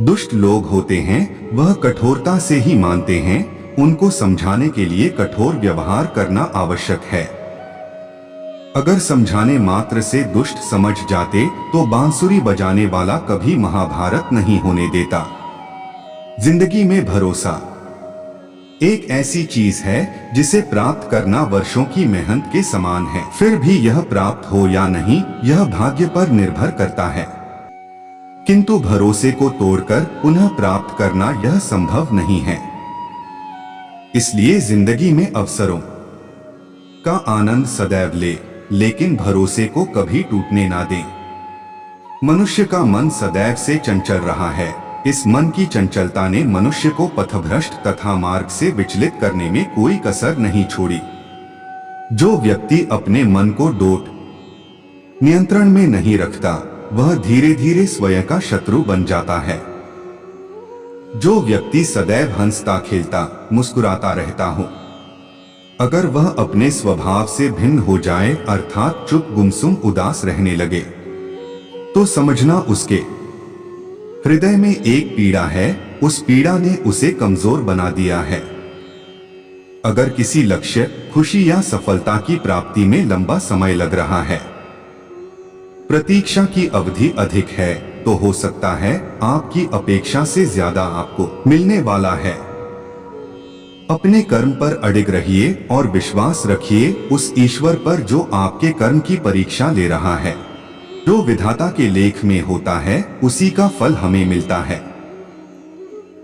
दुष्ट लोग होते हैं वह कठोरता से ही मानते हैं, उनको समझाने के लिए कठोर व्यवहार करना आवश्यक है। अगर समझाने मात्र से दुष्ट समझ जाते तो बांसुरी बजाने वाला कभी महाभारत नहीं होने देता। जिंदगी में भरोसा एक ऐसी चीज है जिसे प्राप्त करना वर्षों की मेहनत के समान है। फिर भी यह प्राप्त हो या नहीं यह भाग्य पर निर्भर करता है, किंतु भरोसे को तोड़कर पुनः प्राप्त करना यह संभव नहीं है। इसलिए जिंदगी में अवसरों का आनंद सदैव ले, लेकिन भरोसे को कभी टूटने ना दें। मनुष्य का मन सदैव से चंचल रहा है। इस मन की चंचलता ने मनुष्य को पथभ्रष्ट तथा मार्ग से विचलित करने में कोई कसर नहीं छोड़ी। जो व्यक्ति अपने मन को डोट नियंत्रण में नहीं रखता वह धीरे धीरे स्वयं का शत्रु बन जाता है। जो व्यक्ति सदैव हंसता खेलता मुस्कुराता रहता हो, अगर वह अपने स्वभाव से भिन्न हो जाए अर्थात चुप गुमसुम उदास रहने लगे, तो समझना उसके हृदय में एक पीड़ा है, उस पीड़ा ने उसे कमजोर बना दिया है। अगर किसी लक्ष्य, खुशी या सफलता की प्राप्ति में लंबा समय लग रहा है, प्रतीक्षा की अवधि अधिक है, तो हो सकता है आपकी अपेक्षा से ज्यादा आपको मिलने वाला है। अपने कर्म पर अडिग रहिए और विश्वास रखिए उस ईश्वर पर जो आपके कर्म की परीक्षा ले रहा है। जो विधाता के लेख में होता है उसी का फल हमें मिलता है।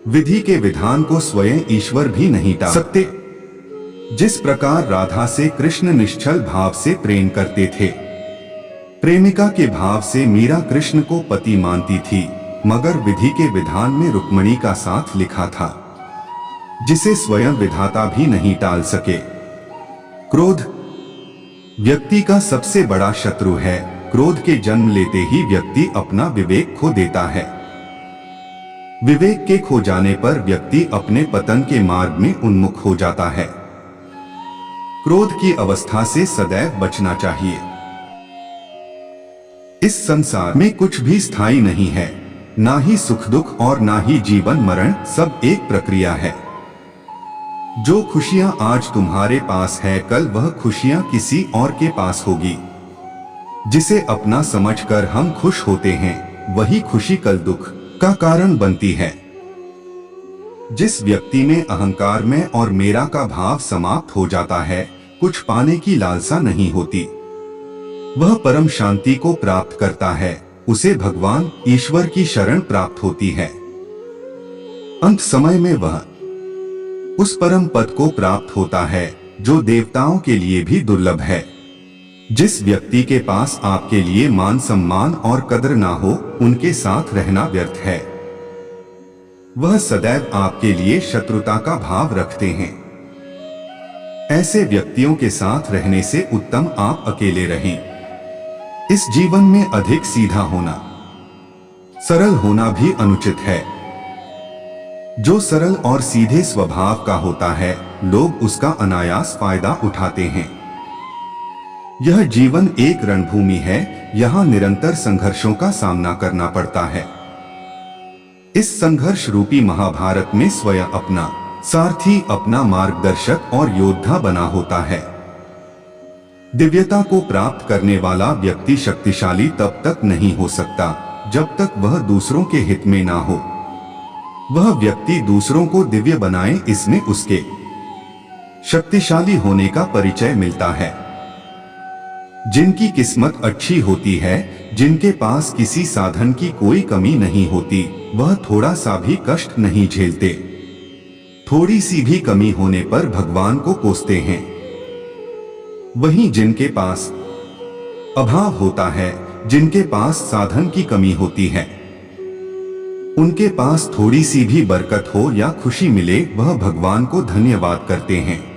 विधि के विधान को स्वयं ईश्वर भी नहीं टाल सकते। जिस प्रकार राधा से कृष्ण निश्चल भाव से प्रेम करते थे, प्रेमिका के भाव से मीरा कृष्ण को पति मानती थी, मगर विधि के विधान में रुक्मिणी का साथ लिखा था, जिसे स्वयं विधाता भी नहीं टाल सके। क्रोध व्यक्ति का सबसे बड़ा शत्रु है। क्रोध के जन्म लेते ही व्यक्ति अपना विवेक खो देता है। विवेक के खो जाने पर व्यक्ति अपने पतन के मार्ग में उन्मुख हो जाता है। क्रोध की अवस्था से सदैव बचना चाहिए। इस संसार में कुछ भी स्थायी नहीं है, ना ही सुख दुख और ना ही जीवन मरण, सब एक प्रक्रिया है। जो खुशियां आज तुम्हारे पास है कल वह खुशियां किसी और के पास होगी। जिसे अपना समझकर हम खुश होते हैं वही खुशी कल दुख का कारण बनती है। जिस व्यक्ति में अहंकार में और मेरा का भाव समाप्त हो जाता है, कुछ पाने की लालसा नहीं होती, वह परम शांति को प्राप्त करता है, उसे भगवान ईश्वर की शरण प्राप्त होती है। अंत समय में वह उस परम पद को प्राप्त होता है जो देवताओं के लिए भी दुर्लभ है। जिस व्यक्ति के पास आपके लिए मान सम्मान और कदर ना हो, उनके साथ रहना व्यर्थ है। वह सदैव आपके लिए शत्रुता का भाव रखते हैं। ऐसे व्यक्तियों के साथ रहने से उत्तम आप अकेले रहें। इस जीवन में अधिक सीधा होना, सरल होना भी अनुचित है। जो सरल और सीधे स्वभाव का होता है, लोग उसका अनायास फायदा उठाते हैं। यह जीवन एक रणभूमि है, यहाँ निरंतर संघर्षों का सामना करना पड़ता है। इस संघर्ष रूपी महाभारत में स्वयं अपना सारथी, अपना मार्गदर्शक और योद्धा बना होता है। दिव्यता को प्राप्त करने वाला व्यक्ति शक्तिशाली तब तक नहीं हो सकता जब तक वह दूसरों के हित में ना हो। वह व्यक्ति दूसरों को दिव्य बनाए, इसमें उसके शक्तिशाली होने का परिचय मिलता है। जिनकी किस्मत अच्छी होती है, जिनके पास किसी साधन की कोई कमी नहीं होती, वह थोड़ा सा भी कष्ट नहीं झेलते। थोड़ी सी भी कमी होने पर भगवान को कोसते हैं। वहीं जिनके पास अभाव होता है, जिनके पास साधन की कमी होती है, उनके पास थोड़ी सी भी बरकत हो या खुशी मिले, वह भगवान को धन्यवाद करते हैं।